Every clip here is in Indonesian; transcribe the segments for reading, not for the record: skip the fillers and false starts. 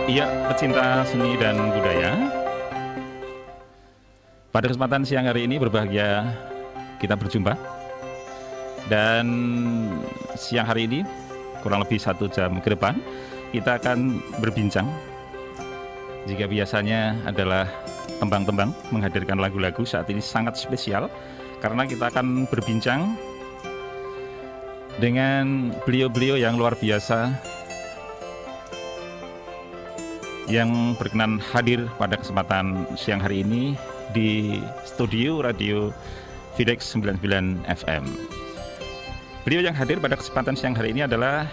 Iya, pecinta seni dan budaya. Pada kesempatan siang hari ini berbahagia kita berjumpa. Dan siang hari ini kurang lebih 1 jam ke depan kita akan berbincang. Jika biasanya adalah tembang-tembang menghadirkan lagu-lagu, saat ini sangat spesial karena kita akan berbincang dengan beliau-beliau yang luar biasa yang berkenan hadir pada kesempatan siang hari ini di studio Radio Fidex 99 FM. Beliau yang hadir pada kesempatan siang hari ini adalah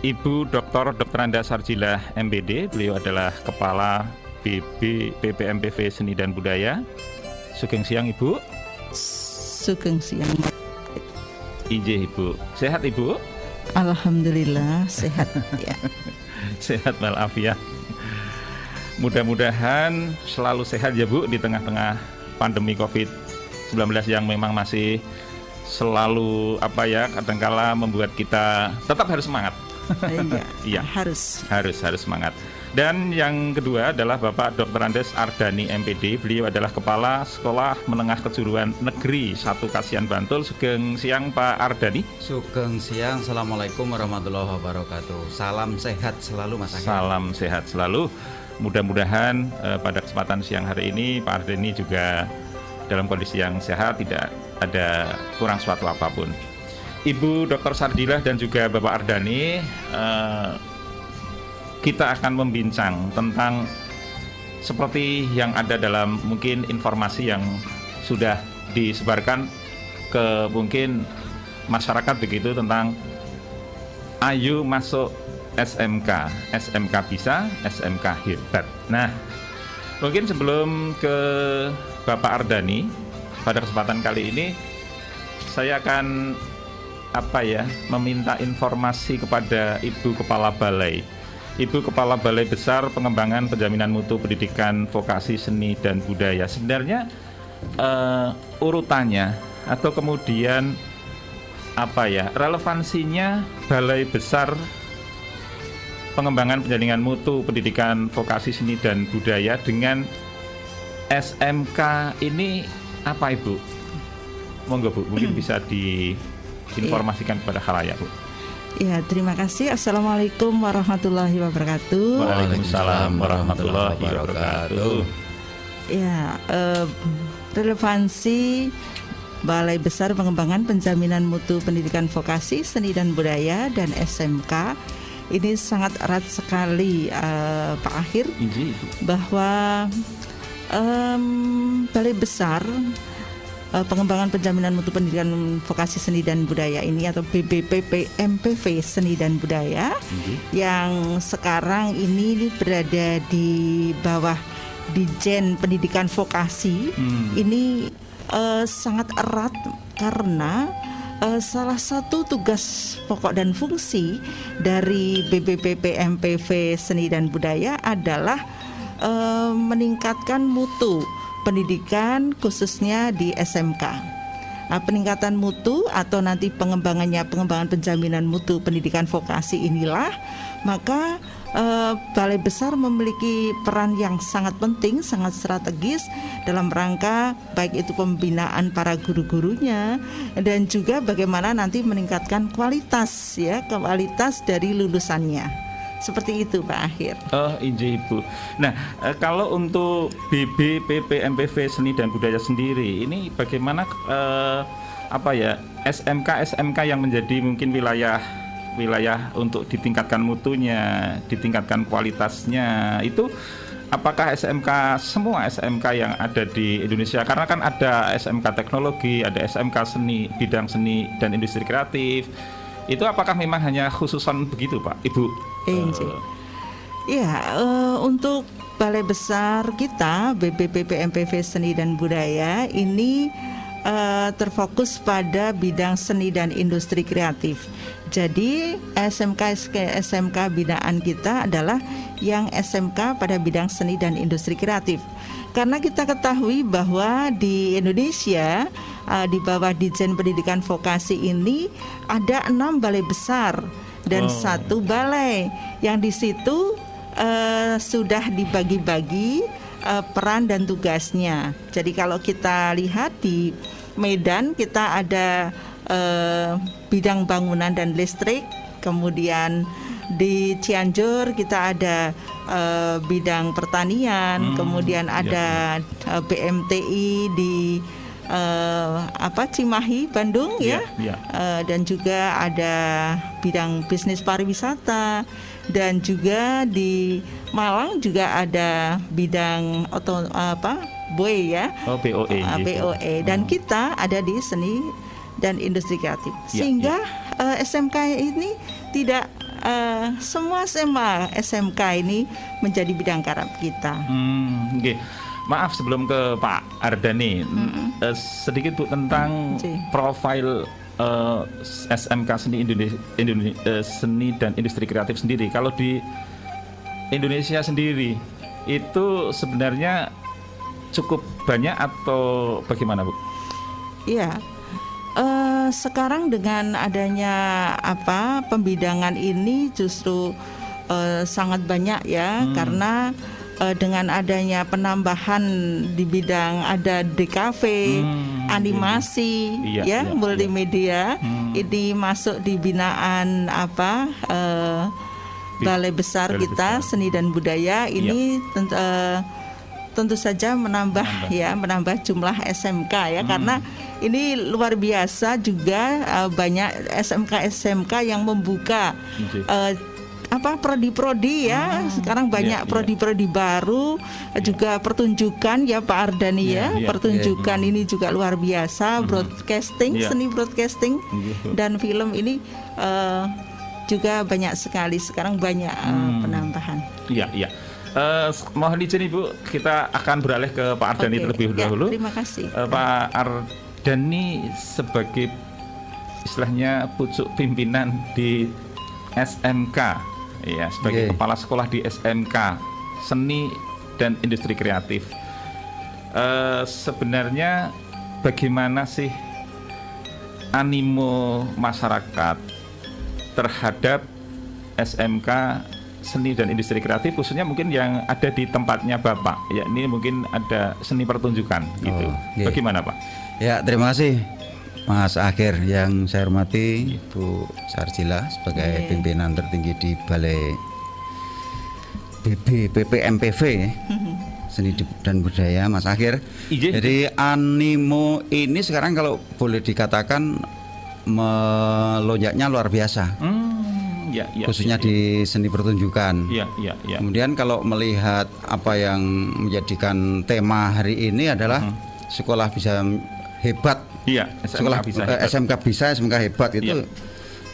Ibu Dr. Anda Sarjilah MBD. Beliau adalah Kepala BPMPV Seni dan Budaya. Sugeng siang Ibu. Sugeng siang. Ije Ibu. Sehat Ibu? Alhamdulillah sehat ya. Sehat walafiat. Mudah-mudahan selalu sehat ya Bu di tengah-tengah pandemi COVID-19 yang memang masih selalu kadangkala membuat kita tetap harus semangat. Iya, harus semangat. Dan yang kedua adalah Bapak Dr. Andes Ardani MPD. Beliau adalah Kepala Sekolah Menengah Kejuruan Negeri 1 Kasihan Bantul. Sugeng siang Pak Ardani. Sugeng siang, Assalamualaikum warahmatullahi wabarakatuh. Salam sehat selalu Mas Akhil. Salam sehat selalu. Mudah-mudahan pada kesempatan siang hari ini Pak Ardani juga dalam kondisi yang sehat, tidak ada kurang suatu apapun. Ibu Dr. Sarjilah dan juga Bapak Ardani, kita akan membincang tentang seperti yang ada dalam mungkin informasi yang sudah disebarkan ke mungkin masyarakat begitu tentang ayo masuk SMK, SMK bisa, SMK hebat. Nah, mungkin sebelum ke Bapak Ardani pada kesempatan kali ini saya akan meminta informasi kepada Ibu Kepala Balai. Ibu Kepala Balai Besar Pengembangan Penjaminan Mutu Pendidikan Vokasi Seni dan Budaya. Sebenarnya urutannya atau kemudian relevansinya Balai Besar Pengembangan Penjaminan Mutu Pendidikan Vokasi Seni dan Budaya dengan SMK ini apa Ibu? Monggo Bu, mungkin bisa diinformasikan kepada khalayak Bu. Ya, terima kasih. Assalamualaikum warahmatullahi wabarakatuh. Waalaikumsalam warahmatullahi wabarakatuh. Ya, relevansi Balai Besar Pengembangan Penjaminan Mutu Pendidikan Vokasi Seni dan Budaya dan SMK ini sangat erat sekali, Pak Akhir, bahwa Balai Besar Pengembangan Penjaminan Mutu Pendidikan Vokasi Seni dan Budaya ini atau BPMPV Seni dan Budaya yang sekarang ini berada di bawah Dijen Pendidikan Vokasi ini sangat erat karena salah satu tugas pokok dan fungsi dari BPMPV Seni dan Budaya adalah meningkatkan mutu pendidikan khususnya di SMK. Peningkatan mutu atau nanti pengembangan penjaminan mutu pendidikan vokasi inilah, maka Balai Besar memiliki peran yang sangat penting, sangat strategis dalam rangka baik itu pembinaan para guru-gurunya dan juga bagaimana nanti meningkatkan kualitas dari lulusannya. Seperti itu Pak Akhir. Ibu. Nah, kalau untuk BPMPV Seni dan Budaya sendiri, ini bagaimana SMK yang menjadi mungkin wilayah untuk ditingkatkan mutunya, ditingkatkan kualitasnya, itu apakah semua SMK yang ada di Indonesia? Karena kan ada SMK teknologi, ada SMK seni, bidang seni dan industri kreatif. Itu apakah memang hanya khususan begitu Pak, Ibu? Untuk Balai Besar kita BPMPV Seni dan Budaya ini terfokus pada bidang seni dan industri kreatif. Jadi SMK binaan kita adalah yang SMK pada bidang seni dan industri kreatif. Karena kita ketahui bahwa di Indonesia di bawah Dijen Pendidikan Vokasi ini ada 6 balai besar dan 1 balai yang di situ sudah dibagi-bagi peran dan tugasnya. Jadi kalau kita lihat di Medan kita ada bidang bangunan dan listrik, kemudian di Cianjur kita ada bidang pertanian, kemudian ada BMTI di Cimahi, Bandung dan juga ada bidang bisnis pariwisata, dan juga di Malang juga ada bidang BOE ya. BOE dan kita ada di seni dan industri kreatif. Sehingga SMK ini tidak semua SMA SMK ini menjadi bidang garap kita. Okay. Maaf sebelum ke Pak Ardani, sedikit Bu tentang profil SMK Seni dan Industri Kreatif sendiri. Kalau di Indonesia sendiri itu sebenarnya cukup banyak atau bagaimana Bu? Iya. Sekarang dengan adanya pembidangan ini justru sangat banyak ya, karena dengan adanya penambahan di bidang ada DKV, animasi, multimedia, ini masuk di binaan Balai Besar kita Seni dan Budaya ini tentu saja menambah jumlah SMK ya, karena ini luar biasa juga banyak SMK yang membuka prodi-prodi ya. Sekarang banyak prodi-prodi baru, juga pertunjukan ya Pak Ardani pertunjukan ini juga luar biasa, broadcasting, seni broadcasting dan film ini juga banyak sekali sekarang, banyak penambahan. Iya. Mohon izin Ibu, kita akan beralih ke Pak Ardani terlebih dahulu. Terima kasih. Pak Ardani sebagai istilahnya pucuk pimpinan di SMK, ya, sebagai kepala sekolah di SMK Seni dan Industri Kreatif. Sebenarnya bagaimana sih animo masyarakat terhadap SMK Seni dan Industri Kreatif, khususnya mungkin yang ada di tempatnya Bapak, ya ini mungkin ada seni pertunjukan gitu. Bagaimana Pak? Ya, terima kasih Mas Akhir, yang saya hormati Bu Sarjila sebagai pimpinan tertinggi di Balai BPPMPV Seni dan Budaya, Mas Akhir. Jadi animo ini sekarang kalau boleh dikatakan melonjaknya luar biasa. Khususnya di seni pertunjukan. Kemudian kalau melihat apa yang menjadikan tema hari ini adalah sekolah bisa hebat. SMK bisa, SMK hebat itu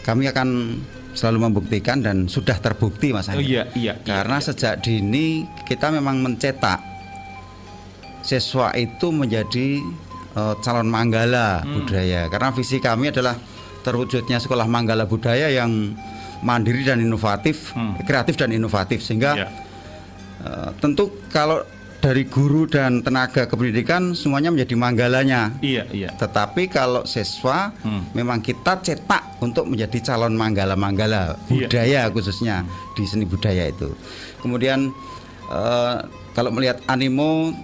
kami akan selalu membuktikan dan sudah terbukti Mas Andi. Karena sejak dini kita memang mencetak siswa itu menjadi calon manggala budaya. Karena visi kami adalah terwujudnya sekolah manggala budaya yang mandiri dan inovatif, kreatif dan inovatif, sehingga tentu kalau dari guru dan tenaga kependidikan semuanya menjadi manggalanya. Tetapi kalau siswa memang kita cetak untuk menjadi calon manggala-manggala budaya, khususnya di seni budaya itu. Kemudian kalau melihat animo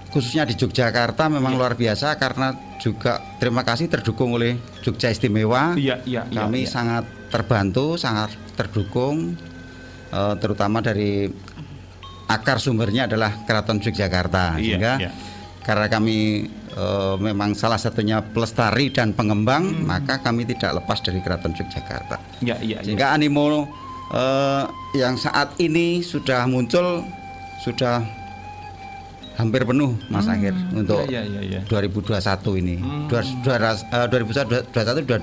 khususnya di Yogyakarta memang luar biasa, karena juga terima kasih terdukung oleh Jogja Istimewa. Kami sangat terbantu, sangat terdukung, terutama dari akar sumbernya adalah Keraton Yogyakarta, sehingga karena kami memang salah satunya pelestari dan pengembang, maka kami tidak lepas dari Keraton Yogyakarta. Sehingga animo yang saat ini sudah muncul sudah hampir penuh Mas Akhir untuk 2021 ini. 2021-2022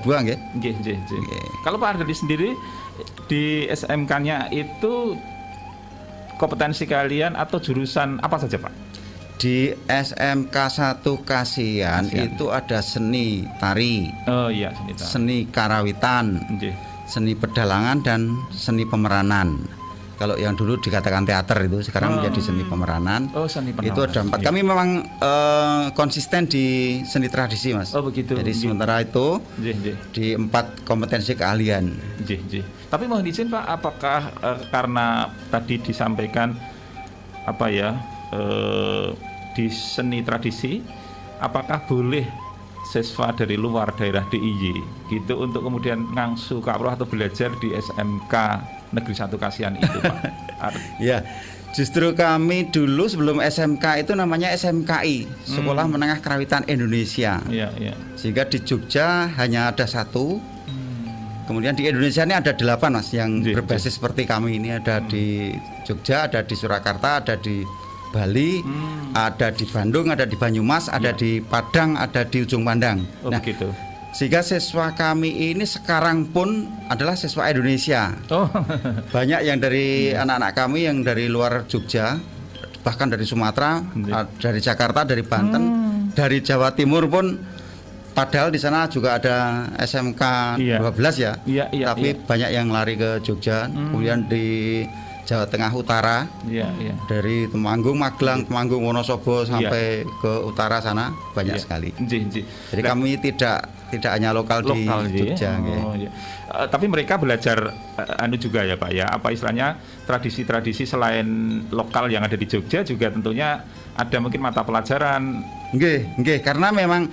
nggih. Kalau Pak Ardani sendiri di SMK-nya itu kompetensi kalian atau jurusan apa saja Pak? Di SMK 1 Kasihan itu ada seni tari. Seni tari. Seni Karawitan. Seni pedalangan dan seni pemeranan. Kalau yang dulu dikatakan teater itu sekarang menjadi seni pemeranan. Oh, seni pemeranan. Itu ada 4. Kami memang konsisten di seni tradisi, Mas. Oh, begitu. Jadi sementara itu di 4 kompetensi keahlian. Tapi mohon izin Pak, apakah karena tadi disampaikan di seni tradisi, apakah boleh siswa dari luar daerah DIY gitu untuk kemudian ngangsu kapro atau belajar di SMK Negeri 1 Kasihan itu, Pak? Ya, justru kami dulu sebelum SMK itu namanya SMKI, Sekolah Menengah Karawitan Indonesia. Sehingga di Jogja hanya ada 1. Kemudian di Indonesia ini ada 8, Mas, yang berbasis seperti kami ini. Ada di Jogja, ada di Surakarta, ada di Bali, ada di Bandung, ada di Banyumas, ada di Padang, ada di Ujung Pandang. Begitu. Sehingga siswa kami ini sekarang pun adalah siswa Indonesia. Banyak yang dari anak-anak kami yang dari luar Jogja, bahkan dari Sumatera, dari Jakarta, dari Banten, dari Jawa Timur pun. Padahal di sana juga ada SMK 12 ya. Tapi banyak yang lari ke Jogja. Kemudian di Jawa Tengah Utara, dari Temanggung, Magelang, Temanggung, Wonosobo sampai ke utara sana banyak sekali. Jadi kami tidak hanya lokal di Jogja. Tapi mereka belajar juga ya Pak ya, apa istilahnya tradisi-tradisi selain lokal yang ada di Jogja juga tentunya ada mungkin mata pelajaran. Nggih, karena memang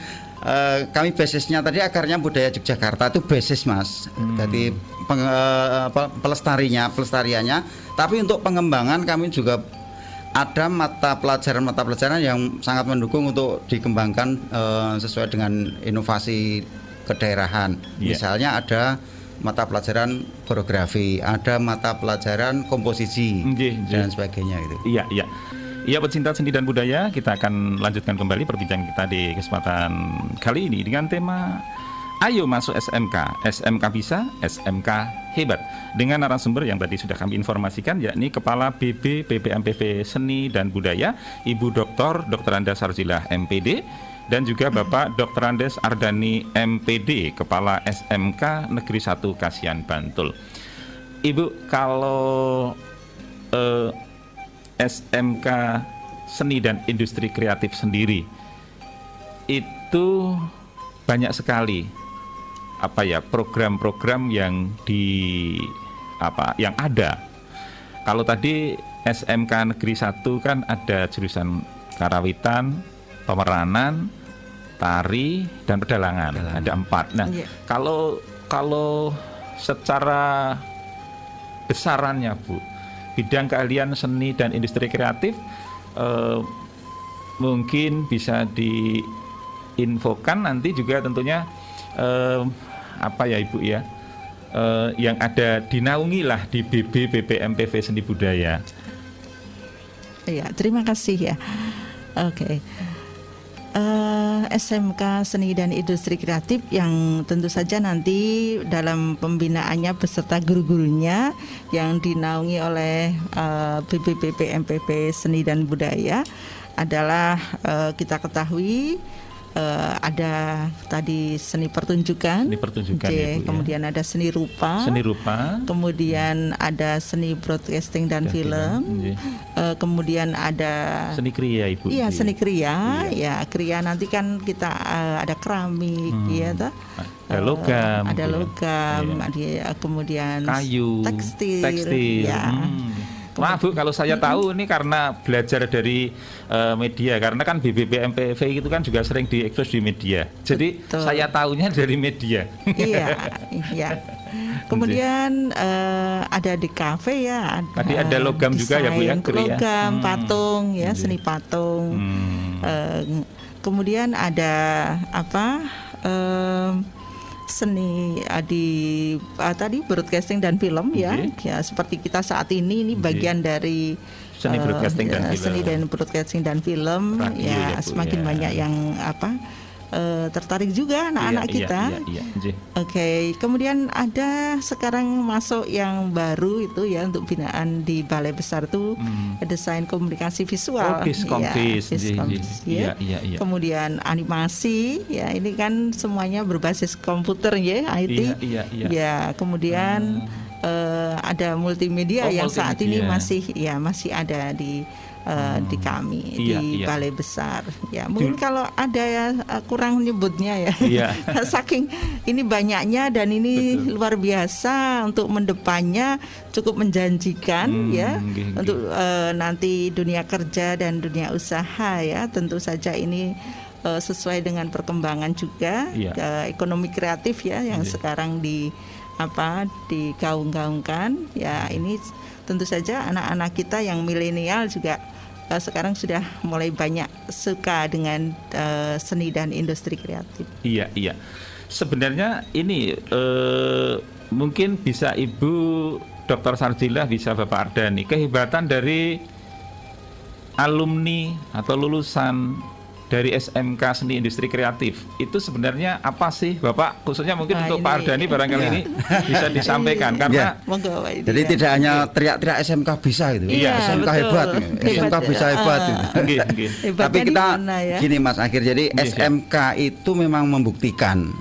kami basisnya tadi akarnya budaya Yogyakarta itu basis, Mas. Jadi pelestariannya. Tapi untuk pengembangan kami juga ada mata pelajaran yang sangat mendukung untuk dikembangkan sesuai dengan inovasi kedaerahan. Misalnya ada mata pelajaran koreografi, ada mata pelajaran komposisi dan sebagainya gitu. Iya, pecinta seni dan budaya, kita akan lanjutkan kembali perbincangan kita di kesempatan kali ini dengan tema Ayo Masuk SMK, SMK Bisa, SMK Hebat, dengan narasumber yang tadi sudah kami informasikan, yakni Kepala BB BPMPV Seni dan Budaya, Ibu Dr. Andes Sarzilah MPD, dan juga Bapak Dr. Andes Ardani MPD, Kepala SMK Negeri 1 Kasihan Bantul. Ibu, kalau SMK Seni dan Industri Kreatif sendiri itu banyak sekali program-program yang ada. Kalau tadi SMK Negeri 1 kan ada jurusan karawitan, pemeranan, tari, dan pedalangan. Ada 4. Nah, kalau secara besarannya, Bu, bidang keahlian seni dan industri kreatif mungkin bisa diinfokan nanti juga tentunya Ibu ya, yang ada dinaungi lah di BB BPMPV Seni Budaya. Iya, terima kasih ya. Oke. SMK Seni dan Industri Kreatif yang tentu saja nanti dalam pembinaannya beserta guru-gurunya yang dinaungi oleh BPMPV Seni dan Budaya adalah kita ketahui ada tadi seni pertunjukan, kemudian ada seni rupa, kemudian ada seni broadcasting dan film, kemudian ada seni kriya, Ibu. Iya, seni kriya. Ya, kriya nanti kan kita ada keramik, ada logam, kemudian kayu, tekstil. Ya. Maaf Bu, kalau saya tahu ini karena belajar dari media, karena kan BBPMPV itu kan juga sering diekspos di media. Jadi betul, saya tahunya dari media. Iya. Kemudian ada di kafe ya. Tadi ada logam juga ya Bu ya, logam, patung ya, seni patung. Kemudian ada seni tadi broadcasting dan film ya seperti kita saat ini bagian dari seni broadcasting dan film. Seni dan broadcasting dan film. Radio, ya semakin banyak yang tertarik juga anak-anak kita. Oke, kemudian ada sekarang masuk yang baru itu ya untuk binaan di Balai Besar itu desain komunikasi visual. Kemudian animasi ya, ini kan semuanya berbasis komputer ya, IT. Ya, kemudian ada multimedia yang saat ini masih ada di kami di Balai Besar. Ya, mungkin kalau ada kurang nyebutnya ya. Saking ini banyaknya dan ini luar biasa untuk mendepannya cukup menjanjikan untuk nanti dunia kerja dan dunia usaha ya. Tentu saja ini sesuai dengan perkembangan juga ekonomi kreatif ya yang sekarang digaung-gaungkan ya. Ini tentu saja anak-anak kita yang milenial juga sekarang sudah mulai banyak suka dengan seni dan industri kreatif. Iya. Sebenarnya ini mungkin bisa Ibu Dr. Sarjilah, bisa Bapak Ardhani, kehebatan dari alumni atau lulusan dari SMK Seni Industri Kreatif itu sebenarnya apa sih Bapak, khususnya mungkin untuk Pak Ardhani barangkali ini bisa disampaikan karena jadi tidak hanya teriak-teriak SMK bisa gitu. SMK hebat. SMK bisa hebat gitu. Tapi kita gini Mas Akhir, jadi SMK itu memang membuktikan.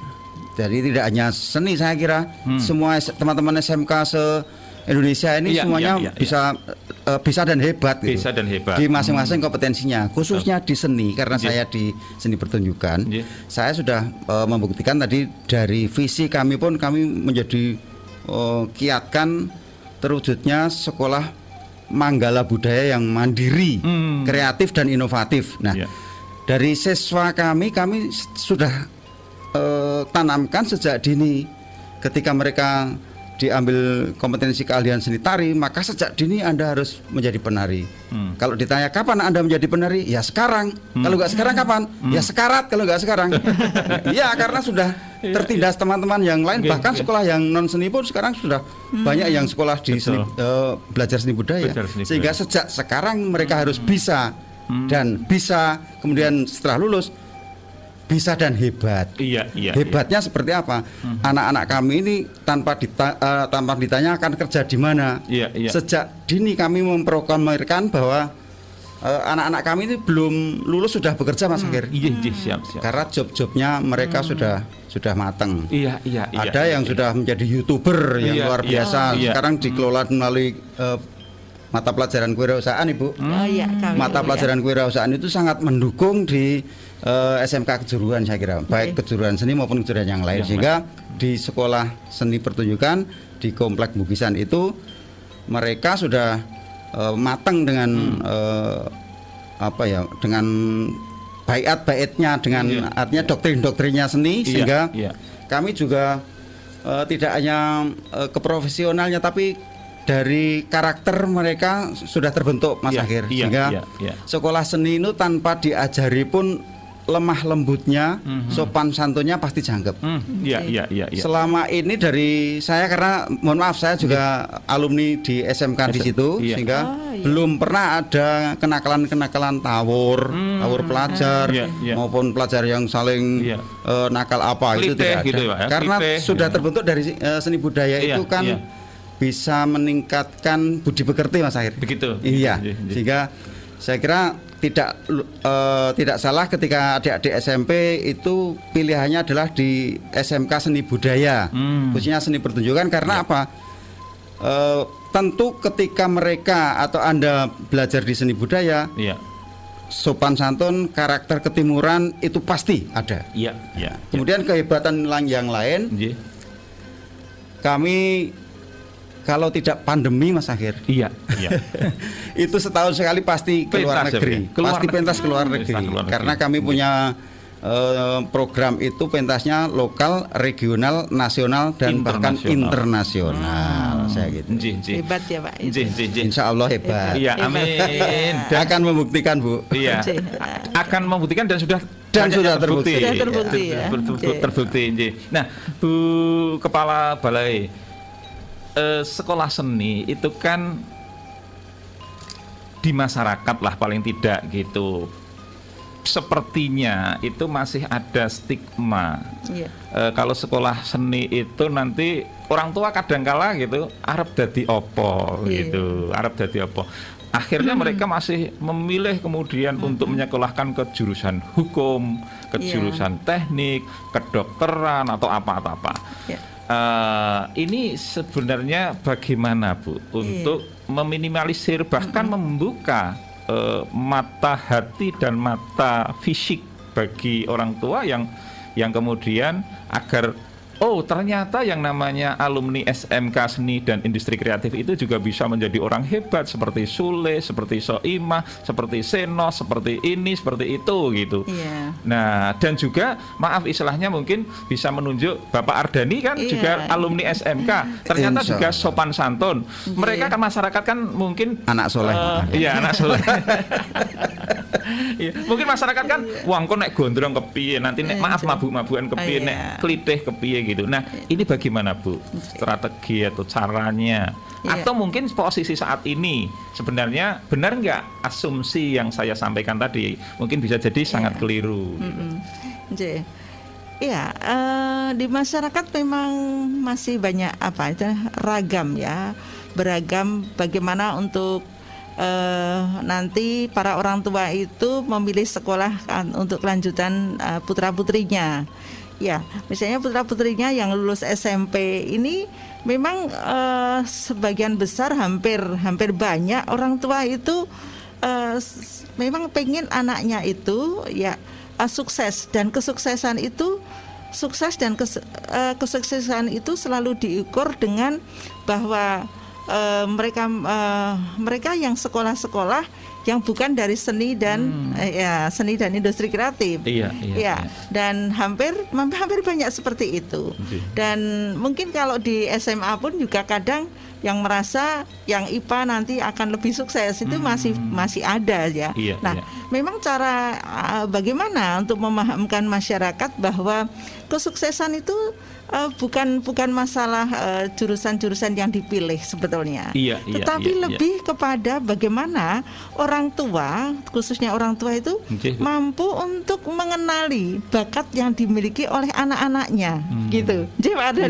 Jadi tidak hanya seni, saya kira semua teman-teman SMK Indonesia ini semuanya bisa dan hebat gitu. Bisa dan hebat di masing-masing kompetensinya, khususnya di seni karena saya di seni pertunjukan. Saya sudah membuktikan tadi dari visi kami pun kami menjadi kiatkan terwujudnya sekolah Manggala Budaya yang mandiri, kreatif dan inovatif. Nah, dari siswa kami sudah tanamkan sejak dini ketika mereka diambil kompetensi keahlian seni tari, maka sejak dini Anda harus menjadi penari. Kalau ditanya kapan Anda menjadi penari, ya sekarang. Kalau nggak sekarang kapan? Ya sekarat kalau nggak sekarang. Ya karena sudah tertindas teman-teman yang lain, bahkan sekolah yang non seni pun sekarang sudah banyak yang sekolah di seni, belajar seni budaya. Sehingga sejak sekarang mereka harus bisa dan bisa, kemudian setelah lulus bisa dan hebat. Hebatnya seperti apa? Anak-anak kami ini tanpa ditanya akan kerja di mana. Sejak dini kami memproklamirkan bahwa anak-anak kami ini belum lulus sudah bekerja, Mas Akhir. Siap. Karena job-jobnya mereka sudah matang. Ada yang sudah menjadi YouTuber yang luar biasa. Sekarang dikelola melalui mata pelajaran kewirausahaan, Ibu. Mata pelajaran kewirausahaan itu sangat mendukung di SMK kejuruan, saya kira, baik kejuruan seni maupun kejuruan yang lain. Sehingga di sekolah seni pertunjukan di Komplek Bukisan itu mereka sudah matang dengan dengan bait-baitnya, dengan artinya doktrin-doktrinnya seni, sehingga kami juga tidak hanya keprofesionalnya tapi dari karakter mereka sudah terbentuk, Mas Akhir. Sehingga sekolah seni itu tanpa diajari pun lemah lembutnya, sopan santunnya pasti jangkep. Selama ini dari saya, karena mohon maaf saya juga alumni di SMK di situ, sehingga belum pernah ada kenakalan-kenakalan tawur pelajar maupun pelajar yang saling nakal apa itu tidak ada. Gitu, karena sudah terbentuk dari seni budaya itu kan bisa meningkatkan budi pekerti, Mas Akhir. Begitu. Sehingga saya kira tidak salah ketika adik-adik SMP itu pilihannya adalah di SMK Seni Budaya, khususnya seni pertunjukan. Karena apa? Tentu ketika mereka atau Anda belajar di seni budaya, sopan santun, karakter ketimuran itu pasti ada. Kemudian kehebatan yang lain, kami kalau tidak pandemi, Mas Akhir, itu setahun sekali pasti keluar negeri, pasti pentas keluar negeri. Karena kami punya program itu pentasnya lokal, regional, nasional dan bahkan internasional. Saya gitu. Hebat ya Pak. Insya Allah hebat. Amin. Dan akan membuktikan, Bu. Akan membuktikan dan sudah terbukti. Terbukti. Nah, Bu Kepala Balai, sekolah seni itu kan di masyarakat lah paling tidak gitu, sepertinya itu masih ada stigma. Kalau sekolah seni itu nanti orang tua kadangkala gitu arep dadi opo gitu, arep dadi opo. Akhirnya mereka masih memilih kemudian untuk menyekolahkan ke jurusan hukum, ke jurusan teknik, kedokteran atau apa-apa. ini sebenarnya bagaimana Bu untuk meminimalisir bahkan membuka mata hati dan mata fisik bagi orang tua yang kemudian agar ternyata yang namanya alumni SMK Seni dan Industri Kreatif itu juga bisa menjadi orang hebat seperti Sule, seperti Soimah, seperti Seno, seperti ini, seperti itu gitu. Nah, dan juga maaf istilahnya mungkin bisa menunjuk Bapak Ardani kan juga alumni SMK. Ternyata juga sopan santun. Mereka kan masyarakat kan mungkin anak soleh. Anak soleh. Mungkin masyarakat kan wong kok nek gondrong kepiye, nanti nek maaf mabuk-mabukan kepiye, nek klitih kepiye gitu. Nah, ini bagaimana Bu strategi atau caranya? Atau mungkin posisi saat ini sebenarnya benar nggak asumsi yang saya sampaikan tadi? Mungkin bisa jadi sangat keliru. Gitu. Di masyarakat memang masih banyak ragam beragam bagaimana untuk nanti para orang tua itu memilih sekolah untuk kelanjutan putra-putrinya. Misalnya putra-putrinya yang lulus SMP ini memang sebagian besar hampir banyak orang tua itu memang pengen anaknya itu sukses, dan kesuksesan itu kesuksesan itu selalu diukur dengan bahwa mereka yang sekolah-sekolah yang bukan dari seni dan seni dan industri kreatif. Dan hampir banyak seperti itu. Dan mungkin kalau di SMA pun juga kadang yang merasa yang IPA nanti akan lebih sukses itu masih ada ya. Memang cara bagaimana untuk memahamkan masyarakat bahwa kesuksesan itu bukan masalah jurusan-jurusan yang dipilih sebetulnya, tetapi lebih kepada bagaimana orang tua, khususnya orang tua itu mampu untuk mengenali bakat yang dimiliki oleh anak-anaknya, gitu. Jadi ada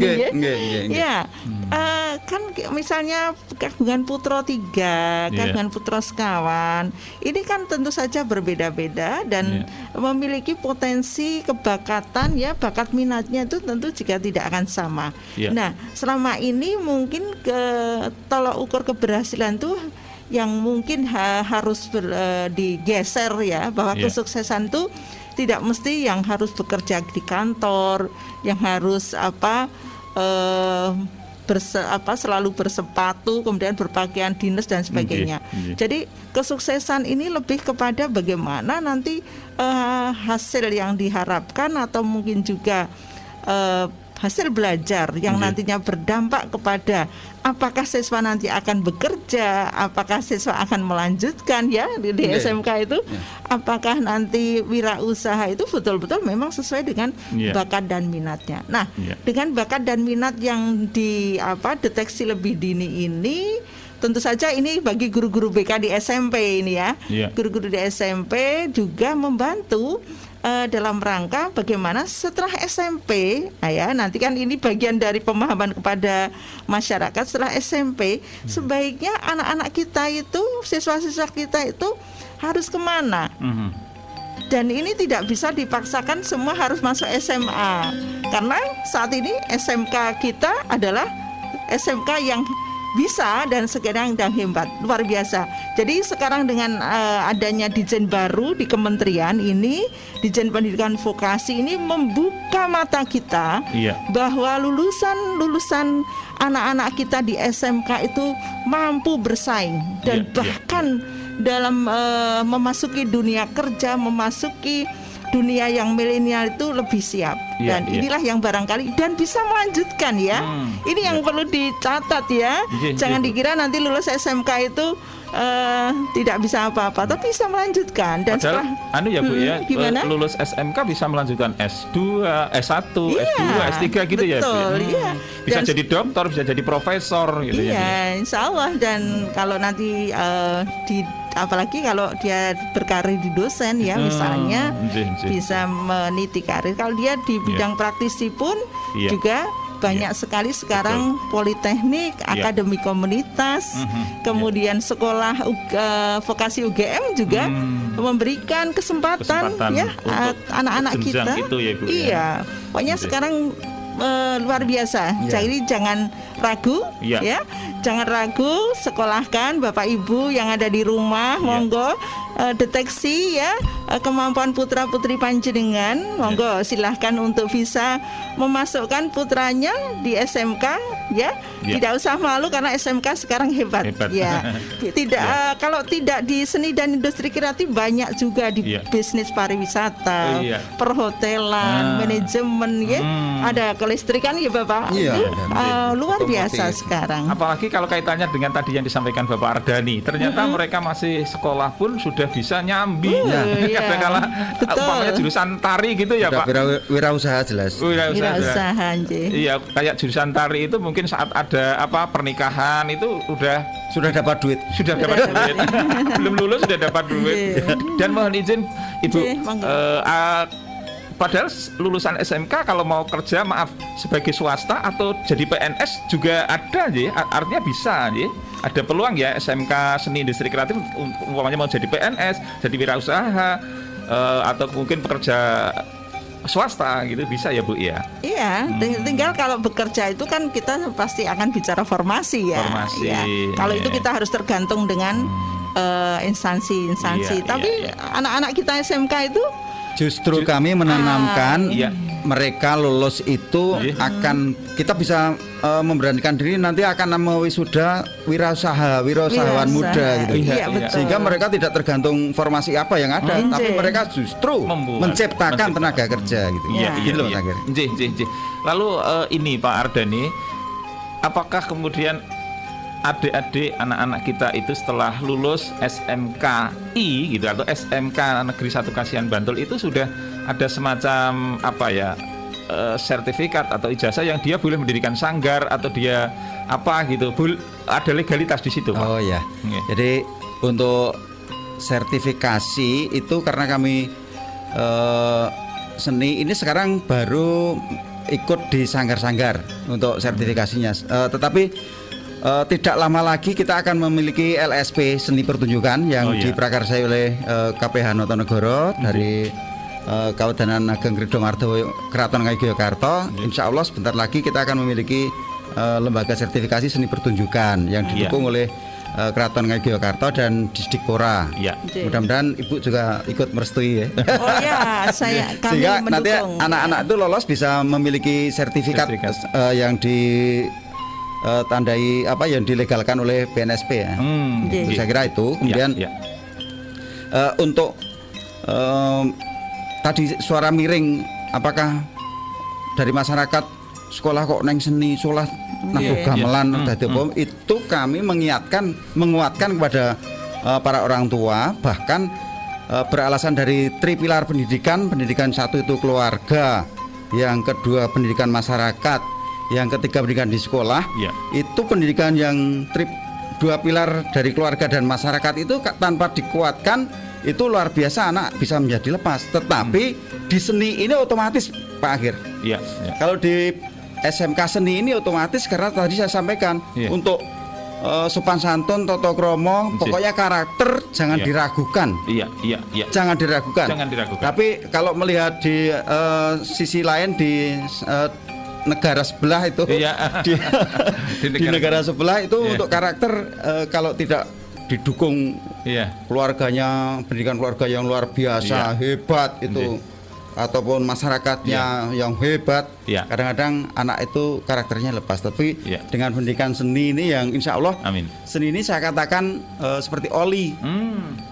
kan misalnya Kagungan Putra 3, Kagungan Putra Sekawan, ini kan tentu saja berbeda-beda dan memiliki potensi kebakatan bakat minatnya itu tentu juga tidak akan sama. Nah, selama ini mungkin tolak ukur keberhasilan itu yang mungkin harus digeser bahwa kesuksesan itu tidak mesti yang harus bekerja di kantor, yang harus selalu bersepatu, kemudian berpakaian dinas dan sebagainya. Jadi kesuksesan ini lebih kepada bagaimana nanti hasil yang diharapkan atau mungkin juga hasil belajar yang nantinya berdampak kepada apakah siswa nanti akan bekerja, apakah siswa akan melanjutkan di SMK itu, apakah nanti wirausaha itu betul-betul memang sesuai dengan bakat dan minatnya. Nah, dengan bakat dan minat yang deteksi lebih dini ini, tentu saja ini bagi guru-guru BK di SMP ini guru-guru di SMP juga membantu dalam rangka bagaimana setelah SMP, nanti kan ini bagian dari pemahaman kepada masyarakat setelah SMP, sebaiknya anak-anak kita itu, siswa-siswa kita itu harus kemana? Dan ini tidak bisa dipaksakan semua harus masuk SMA, karena saat ini SMK kita adalah SMK yang bisa dan sekarang dan hebat, luar biasa. Jadi sekarang dengan adanya Ditjen baru di kementerian ini, Ditjen Pendidikan Vokasi ini membuka mata kita bahwa lulusan anak-anak kita di SMK itu mampu bersaing dan bahkan dalam memasuki dunia kerja, memasuki dunia yang milenial itu lebih siap. Dan inilah yang barangkali dan bisa melanjutkan ini yang perlu dicatat jangan dikira nanti lulus SMK itu tidak bisa apa-apa, tapi bisa melanjutkan. Dan padahal Bu lulus SMK bisa melanjutkan S2, S1, S2, S3 gitu betul, ya. Bisa dan jadi dokter, bisa jadi profesor gitu insya Allah. Dan kalau nanti apalagi kalau dia berkarir di dosen misalnya bisa meniti karir. Kalau dia di bidang praktisi pun juga banyak sekali sekarang politeknik, akademi komunitas, kemudian sekolah vokasi UGM juga memberikan kesempatan anak-anak kita. Itu, pokoknya sekarang luar biasa. Jadi jangan ragu, ya, jangan ragu, sekolahkan Bapak Ibu yang ada di rumah, monggo deteksi ya kemampuan putra putri panjenengan, monggo silahkan untuk bisa memasukkan putranya di SMK, ya. Tidak usah malu karena SMK sekarang hebat. Ya. Tidak kalau tidak di seni dan industri kreatif, banyak juga di bisnis pariwisata, perhotelan, manajemen, ya. Ada kelistrikan ya Bapak. Luar biasa sekarang. Apalagi kalau kaitannya dengan tadi yang disampaikan Bapak Ardhani, ternyata mereka masih sekolah pun sudah bisa nyambi. Kadang-kala umpamanya jurusan tari gitu ya Pak. Wirausaha jelas. Wirausaha. Iya, kayak jurusan tari itu mungkin saat ada pernikahan itu sudah dapat duit. Belum lulus sudah dapat duit. Dan mohon izin Ibu, padahal lulusan SMK kalau mau kerja sebagai swasta atau jadi PNS juga ada ya, artinya bisa ya. Ada peluang ya SMK seni industri kreatif umpamanya mau jadi PNS, jadi wirausaha atau mungkin pekerja swasta gitu bisa ya Bu ya. Iya, tinggal kalau bekerja itu kan kita pasti akan bicara formasi ya. Kalau itu kita harus tergantung dengan instansi-instansi. Tapi anak-anak kita SMK itu justru kami menanamkan mereka lulus itu akan kita bisa memberanikan diri nanti akan wisuda wirausahawan muda gitu. Sehingga mereka tidak tergantung formasi apa yang ada, tapi mereka justru menciptakan tenaga kerja gitu. Gitu loh akhir. Lalu ini Pak Ardhani, apakah kemudian adik-adik anak-anak kita itu setelah lulus SMKI gitu atau SMK Negeri 1 Kasihan Bantul itu sudah ada semacam sertifikat atau ijazah yang dia boleh mendirikan sanggar atau dia gitu, ada legalitas di situ Pak? Oh ya. Jadi untuk sertifikasi itu karena kami seni ini sekarang baru ikut di sanggar-sanggar untuk sertifikasinya, tetapi tidak lama lagi kita akan memiliki LSP seni pertunjukan yang diprakarsai oleh KPH Notonegoro dari Kawedanan Ageng Ridho Mardowo Keraton Ngayogyakarta. Insya Allah sebentar lagi kita akan memiliki lembaga sertifikasi seni pertunjukan yang didukung oleh Keraton Ngayogyakarta dan Disdikpora. Mudah-mudahan Ibu juga ikut merestui ya. Kami sehingga mendukung. nanti anak-anak itu lolos bisa memiliki sertifikat yang tandai yang dilegalkan oleh BNSP ya. Saya kira itu. Kemudian untuk tadi suara miring, apakah dari masyarakat sekolah kok neng seni sekolah gamelan itu kami menguatkan kepada para orang tua, bahkan beralasan dari tripilar pendidikan satu itu keluarga, yang kedua pendidikan masyarakat, yang ketiga pendidikan di sekolah. Itu pendidikan yang dua pilar dari keluarga dan masyarakat itu tanpa dikuatkan itu luar biasa anak bisa menjadi lepas. Tetapi di seni ini otomatis Pak Akhir. Kalau di SMK seni ini otomatis karena tadi saya sampaikan untuk sopan santun, tata krama, pokoknya karakter jangan diragukan. Jangan diragukan. Tapi kalau melihat di sisi lain di negara sebelah itu di negara sebelah itu untuk karakter kalau tidak didukung keluarganya, pendidikan keluarga yang luar biasa hebat itu ataupun masyarakatnya yang hebat, kadang-kadang anak itu karakternya lepas. Tapi dengan pendidikan seni ini yang insya Allah seni ini saya katakan seperti oli.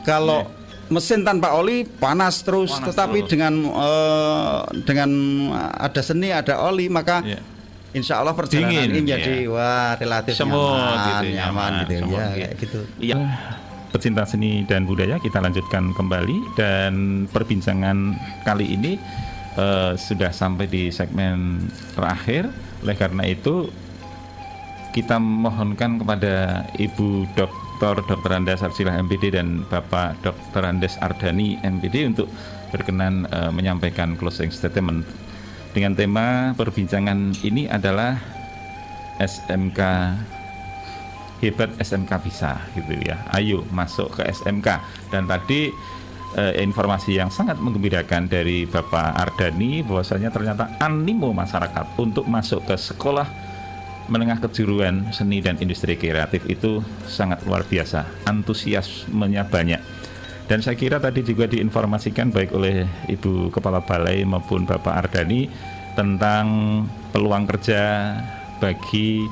Kalau mesin tanpa oli panas terus. Tetapi dengan ada seni, ada oli, maka insya Allah perjalanan ini menjadi relatif nyaman gitu. Kayak gitu. Pecinta seni dan budaya, kita lanjutkan kembali dan perbincangan kali ini sudah sampai di segmen terakhir. Oleh karena itu kita mohonkan kepada Ibu Dr. Andes Arsilah MPD dan Bapak Dr. Andes Ardhani MPD untuk berkenan menyampaikan closing statement dengan tema perbincangan ini adalah SMK hebat, SMK bisa gitu ya. Ayo masuk ke SMK. Dan tadi informasi yang sangat menggembirakan dari Bapak Ardhani bahwasanya ternyata animo masyarakat untuk masuk ke sekolah menengah kejuruan seni dan industri kreatif itu sangat luar biasa, antusiasmenya banyak. Dan saya kira tadi juga diinformasikan baik oleh Ibu Kepala Balai maupun Bapak Ardhani tentang peluang kerja bagi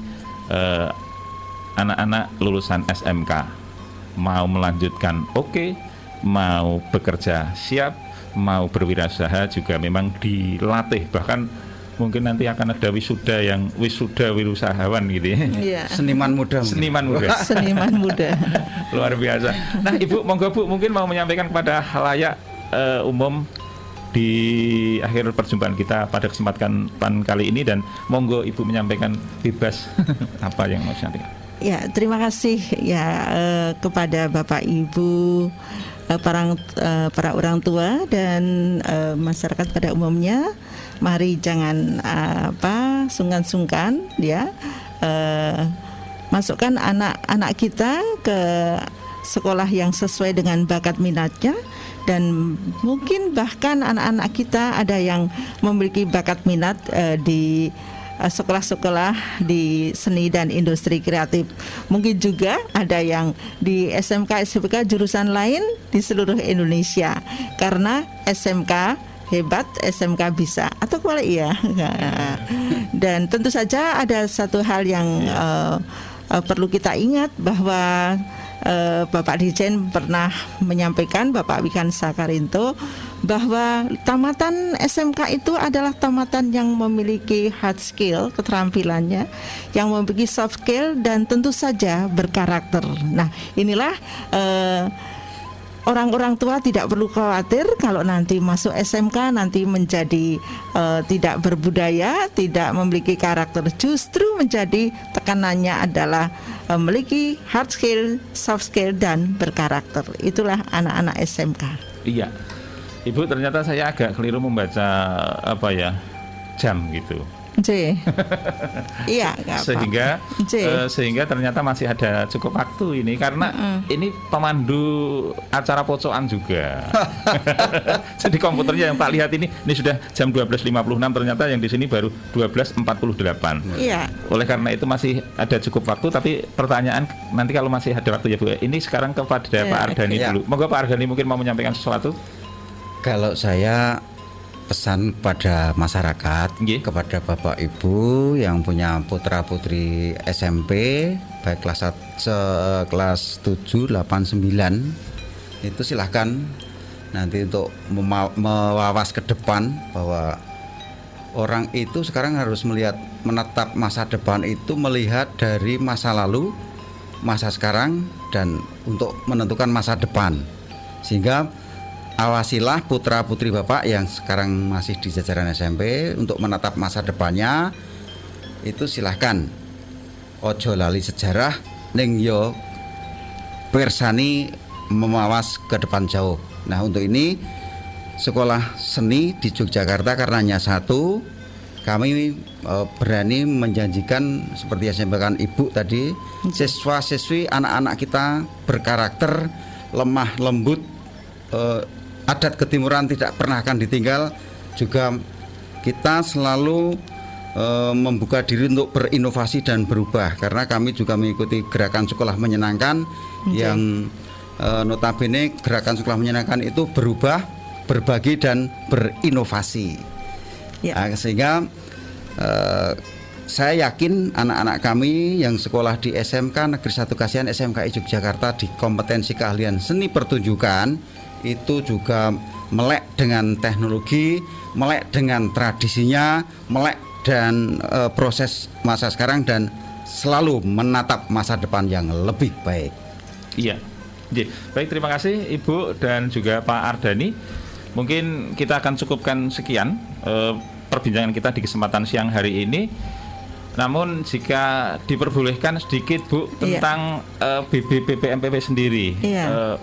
anak-anak lulusan SMK. Mau melanjutkan oke, mau bekerja siap, mau berwirausaha juga memang dilatih. Bahkan mungkin nanti akan ada wisuda wirausahawan gitu ya. Seniman muda. Seniman muda. Luar biasa. Nah, Ibu, monggo Bu, mungkin mau menyampaikan kepada halayak umum di akhir perjumpaan kita pada kesempatan kali ini, dan monggo Ibu menyampaikan bebas apa yang mau disampaikan. Ya, terima kasih ya kepada Bapak Ibu, para orang tua dan masyarakat pada umumnya. Mari jangan sungkan-sungkan ya, masukkan anak-anak kita ke sekolah yang sesuai dengan bakat minatnya, dan mungkin bahkan anak-anak kita ada yang memiliki bakat minat di sekolah-sekolah di seni dan industri kreatif. Mungkin juga ada yang di SMK SMK jurusan lain di seluruh Indonesia, karena SMK hebat, SMK bisa, atau kuali ya. Dan tentu saja ada satu hal yang perlu kita ingat, bahwa Bapak Dirjen pernah menyampaikan, Bapak Wikan Sakarinto, bahwa tamatan SMK itu adalah tamatan yang memiliki hard skill, keterampilannya, yang memiliki soft skill, dan tentu saja berkarakter. Nah, inilah orang-orang tua tidak perlu khawatir kalau nanti masuk SMK nanti menjadi tidak berbudaya, tidak memiliki karakter. Justru menjadi tekanannya adalah memiliki hard skill, soft skill, dan berkarakter. Itulah anak-anak SMK. Iya, Ibu, ternyata saya agak keliru membaca jam gitu. Iya, sehingga ternyata masih ada cukup waktu ini, karena ini pemandu acara pocokan juga. Jadi komputernya yang tak lihat ini sudah jam 12.56, ternyata yang di sini baru 12.48. Iya. Oleh karena itu masih ada cukup waktu, tapi pertanyaan nanti kalau masih ada waktu ya Bu. Ini sekarang kepada Pak Ardhani dulu. Moga Pak Ardhani mungkin mau menyampaikan sesuatu. Kalau saya pesan kepada masyarakat, kepada Bapak Ibu yang punya putra putri SMP baik kelas 7, 8, 9, itu silahkan nanti untuk mewawas ke depan, bahwa orang itu sekarang harus menatap masa depan itu melihat dari masa lalu, masa sekarang, dan untuk menentukan masa depan. Sehingga awasilah putra-putri Bapak yang sekarang masih di jajaran SMP untuk menatap masa depannya. Itu silahkan ojo lali sejarah, ning yo pirsani memawas ke depan jauh. Nah, untuk ini sekolah seni di Yogyakarta karenanya satu, kami berani menjanjikan seperti yang disampaikan Ibu tadi, siswa-siswi anak-anak kita berkarakter, lemah lembut, adat ketimuran tidak pernah akan ditinggal. Juga kita selalu membuka diri untuk berinovasi dan berubah, karena kami juga mengikuti gerakan sekolah menyenangkan yang notabene gerakan sekolah menyenangkan itu berubah, berbagi, dan berinovasi. Sehingga saya yakin anak-anak kami yang sekolah di SMK Negeri 1 Kasihan SMKI Yogyakarta di kompetensi keahlian seni pertunjukan itu juga melek dengan teknologi, melek dengan tradisinya, melek dan proses masa sekarang, dan selalu menatap masa depan yang lebih baik. Iya. Baik, terima kasih Ibu dan juga Pak Ardhani. Mungkin kita akan cukupkan sekian perbincangan kita di kesempatan siang hari ini. Namun jika diperbolehkan sedikit Bu tentang BBPPMPW sendiri,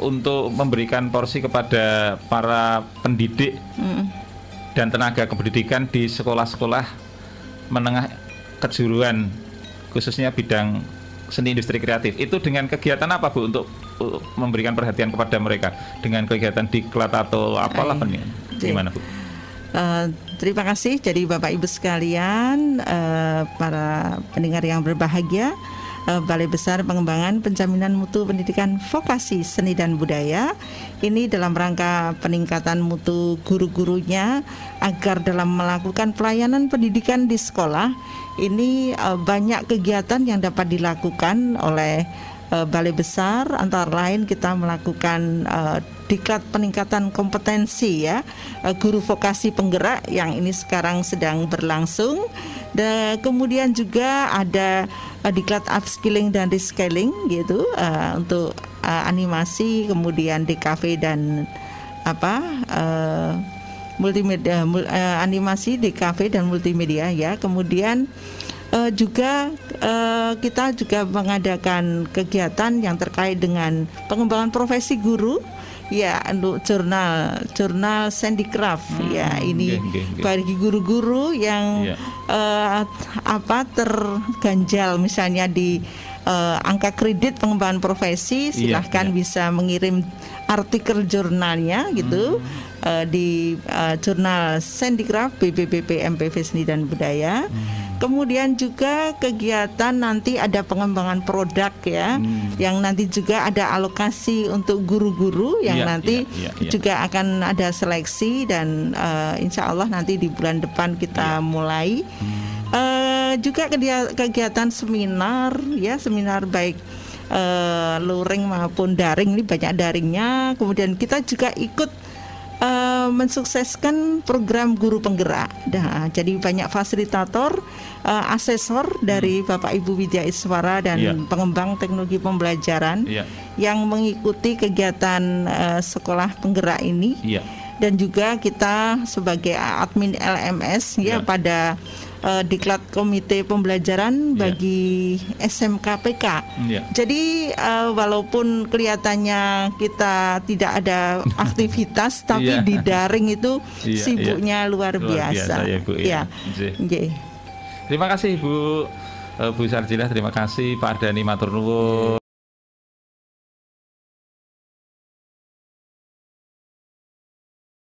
untuk memberikan porsi kepada para pendidik dan tenaga kependidikan di sekolah-sekolah menengah kejuruan, khususnya bidang seni industri kreatif. Itu dengan kegiatan apa Bu untuk memberikan perhatian kepada mereka? Dengan kegiatan diklat atau apalah gimana Bu? Terima kasih. Jadi Bapak Ibu sekalian, para pendengar yang berbahagia, Balai Besar Pengembangan Penjaminan Mutu Pendidikan Vokasi Seni dan Budaya ini dalam rangka peningkatan mutu guru-gurunya agar dalam melakukan pelayanan pendidikan di sekolah ini banyak kegiatan yang dapat dilakukan oleh Balai Besar, antara lain kita melakukan diklat peningkatan kompetensi ya, guru vokasi penggerak yang ini sekarang sedang berlangsung. Dan kemudian juga ada diklat upskilling dan reskilling gitu, untuk animasi, kemudian DKV dan multimedia, animasi, DKV dan multimedia ya. Kemudian juga kita juga mengadakan kegiatan yang terkait dengan pengembangan profesi guru ya, untuk jurnal Sandicraft ya, ini bagi guru-guru yang terganjal misalnya di angka kredit pengembangan profesi, silahkan bisa mengirim artikel jurnalnya gitu di jurnal Sandicraft BBBP MPV Seni dan Budaya. Kemudian juga kegiatan nanti ada pengembangan produk ya, yang nanti juga ada alokasi untuk guru-guru yang nanti juga akan ada seleksi dan insya Allah nanti di bulan depan kita mulai. Juga kegiatan seminar ya, seminar baik luring maupun daring, ini banyak daringnya. Kemudian kita juga ikut mensukseskan program guru penggerak. Nah, jadi banyak fasilitator, asesor dari Bapak Ibu Widya Iswara dan pengembang teknologi pembelajaran yang mengikuti kegiatan sekolah penggerak ini. Dan juga kita sebagai admin LMS pada diklat komite pembelajaran bagi SMKPK. Jadi walaupun kelihatannya kita tidak ada aktivitas, tapi di daring itu sibuknya luar biasa. Ya, Bu, ya. Terima kasih Bu Sarjilah, terima kasih Pak Ardhani, matur nuwun.